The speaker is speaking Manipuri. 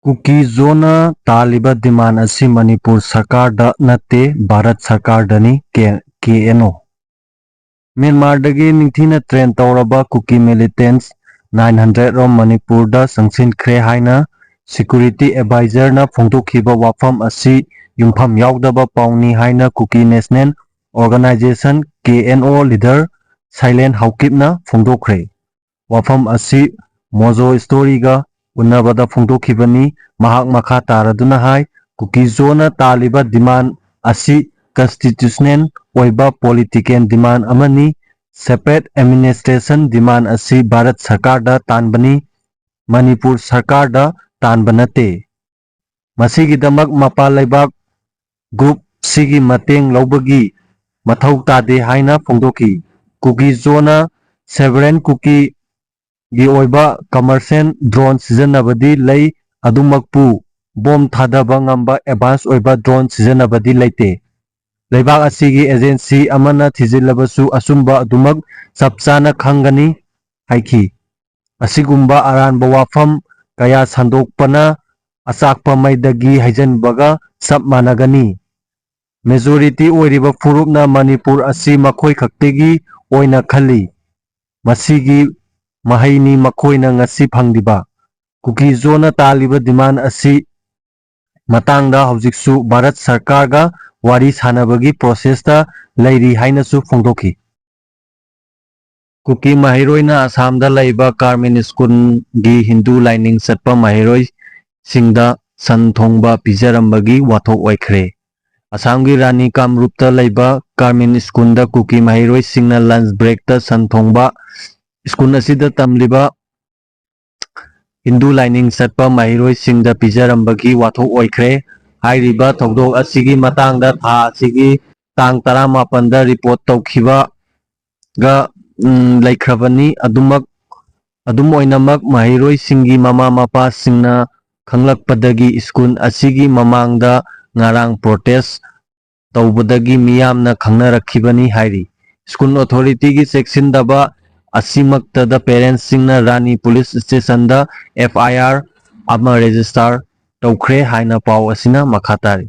कुकी जोना तालिबा डिमांड असी मणिपुर सरकार दा नते भारत सरकार दनी KNO म्यांमार दगी निंथीना ट्रेन तौरबा कुकी मिलिटेंट्स 900 रोम मणिपुर दा संगसिनख्रे हाइना सिक्योरिटी एडवाइजर ना फोंदोखिबा वाफम असी युंफम यावदबा पाउनी हाइना Kuki National Organisation KNO leader Seilen हाउकिपना फोंदोखरे वाफम असी मोजो स्टोरीगा उन्नबदा फोंदोखिबनी महाक मखा तारदुना हाय कुकी जोना तालिबा डिमांड असी कॉन्स्टिट्यूशनल ओइबा पॉलिटिकल डिमांड अमनी सेपरेट एडमिनिस्ट्रेशन डिमांड असी भारत सरकार दा तानबनी मणिपुर सरकार दा तानबनते मसीगिदमक मपा लेबाक ग्रुप सिगी मतेंग लौबगी मथौ तादे हाइना फोंदोखि कुकी जोना सेवरेन कुकी गी ओइबा कमर्शियल ड्रोन सिजनबदी लई अदुमकपु बॉम थादबा ngamba एडवांस ओइबा ड्रोन सिजनबदी लेते लेबाक असिगी एजेंसी अमना थिजिलबसु असुंबा अदुमक सबचाना खंगनी हाइखि असिगुंबा अरानबा वाफम कया संदोकपना अचाकपा मैदगी हाइजनबगा सब मानगनी मेजॉरिटी ओइरिबा फुरुपना मणिपुर असी मखोय खक्तेगी ओइना खली मसीगी महैनी मखोयना ngasi फंगदिबा कुकी जोना तालिबा डिमांड असी मतंगदा हौजिकसु भारत सरकार गा वारी सानबगी प्रोसेसता लैरी हाइनसु फोंदोखि कुकी महिरोइना असम दा लैबा कार्मेन स्कूल गी हिंदू लाइनिंग चटपा महिरोइ सिंगदा सन थोंगबा पिजरंबगी वाथोक ओइखरे असम गी रानी कामरूपता लैबा कार्मेन स्कूल दा कुकी महिरोइ सिंगना लंच ब्रेक ता सन थोंगबा स्कूल असिदा तमलिबा हिंदू लाइनिंग चटपा महिरोइ सिंगदा पिजरंबगी वाथोक ओइखरे हाइरिबा थौदोक असिगी मतंगदा था असिगी तांग 18 दा रिपोर्ट तौखिबा गा लैख्रबनी अदुम ओइनमक महिरोइ सिंगी ममा मपा सिंगना खंगलकपदगी स्कूल असिगी ममांगदा ngarang प्रोटेस्ट तौबदगी मियामना खंगनरखिबनी हाइरि स्कूल अथॉरिटी गी सेक्शन दबा असिमक्तदा पेरेंट्स सिंगना रानी पुलिस स्टेशन दा FIR अमा रजिस्टर तौखरे हाइना पाव असिना मखातारी।